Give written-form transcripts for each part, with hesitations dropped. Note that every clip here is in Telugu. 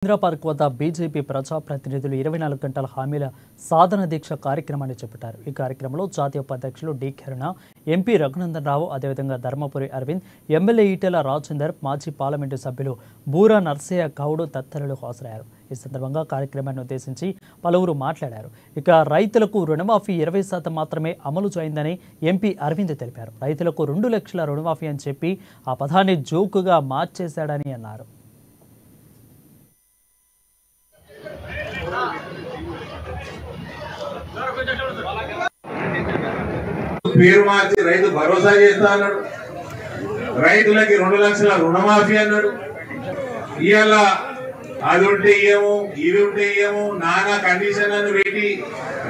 ఇందిరా పార్క్ వద్ద బీజేపీ ప్రజాప్రతినిధులు 24 గంటల హామీల సాధన దీక్ష కార్యక్రమాన్ని చేపట్టారు. ఈ కార్యక్రమంలో జాతీయ ఉపాధ్యక్షులు డి కిరణ్, ఎంపీ రఘునందన్ రావు, అదేవిధంగా ధర్మపురి అరవింద్, ఎమ్మెల్యే ఈటెల రాజేందర్, మాజీ పార్లమెంటు సభ్యులు బూరా నర్సయ్య గౌడ్ తదితరులు హాజరయ్యారు. ఈ సందర్భంగా కార్యక్రమాన్ని ఉద్దేశించి పలువురు మాట్లాడారు. ఇక రైతులకు రుణమాఫీ 20% మాత్రమే అమలు చేయిందని ఎంపీ అరవింద్ తెలిపారు. రైతులకు 2 లక్షల రుణమాఫీ అని చెప్పి ఆ పదాన్ని జోకుగా మార్చేశాడని అన్నారు. పేరు మార్చి రైతు భరోసా చేస్తా అన్నాడు. రైతులకి 2 లక్షల రుణమాఫీ అన్నాడు. ఇవాళ అది ఉంటే ఏమో ఇది ఉంటే ఏమో నానా కండిషన్ అని పెట్టి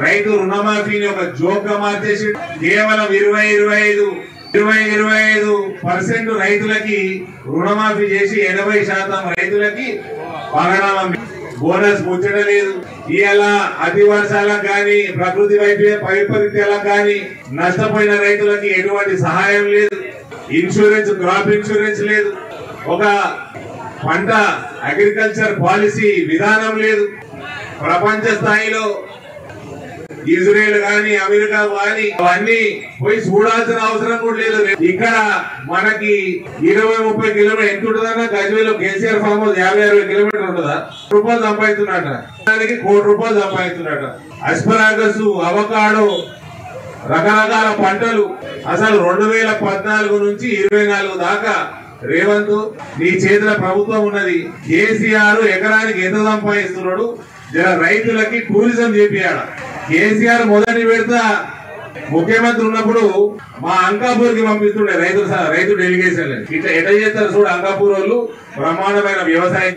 రైతు రుణమాఫీని ఒక జోక్ గా మార్చేసి కేవలం 25% రైతులకి రుణమాఫీ చేసి 80% రైతులకి పగడామం బోనస్ ముచ్చటలేదు. ఇవాళ అతి వర్షాలకు గాని ప్రకృతి వైపరీత్యాలకు గాని నష్టపోయిన రైతులకి ఎటువంటి సహాయం లేదు. ఇన్సూరెన్స్, క్రాప్ ఇన్సూరెన్స్ లేదు. ఒక పంట అగ్రికల్చర్ పాలసీ విధానం లేదు. ప్రపంచ స్థాయిలో ఇజ్రాయెల్ గాని అమెరికా గాని అవన్నీ పోయి చూడాల్సిన అవసరం కూడా లేదు. ఇక్కడ మనకి 20-30 కిలోమీటర్ ఎంత ఉంటుందన్నా Gajwel KCR farm house 50-60 kilometre ఉంటుందా? రూపాయలు సంపాదిస్తున్నాట, దానికి ₹1 సంపాదిస్తున్నాట. అస్పరాగస్, అవకాడో, రకరకాల పంటలు అసలు 2014 నుంచి 24 దాకా రేవంత్ నీ చేతుల ప్రభుత్వం ఉన్నది. కేసీఆర్ ఎకరానికి ఎంత సంపాదిస్తున్నాడు? రైతులకి టూరిజం చేపియాడు. కేసీఆర్ మొదటి విడత ముఖ్యమంత్రి ఉన్నప్పుడు మా అంకాపూర్ కి పంపిస్తుండే రైతు డెలిగేషన్. ఇట్లా ఎట్లా చేస్తారు చూడు, అంకాపూర్ వాళ్ళు బ్రహ్మాండమైన వ్యవసాయం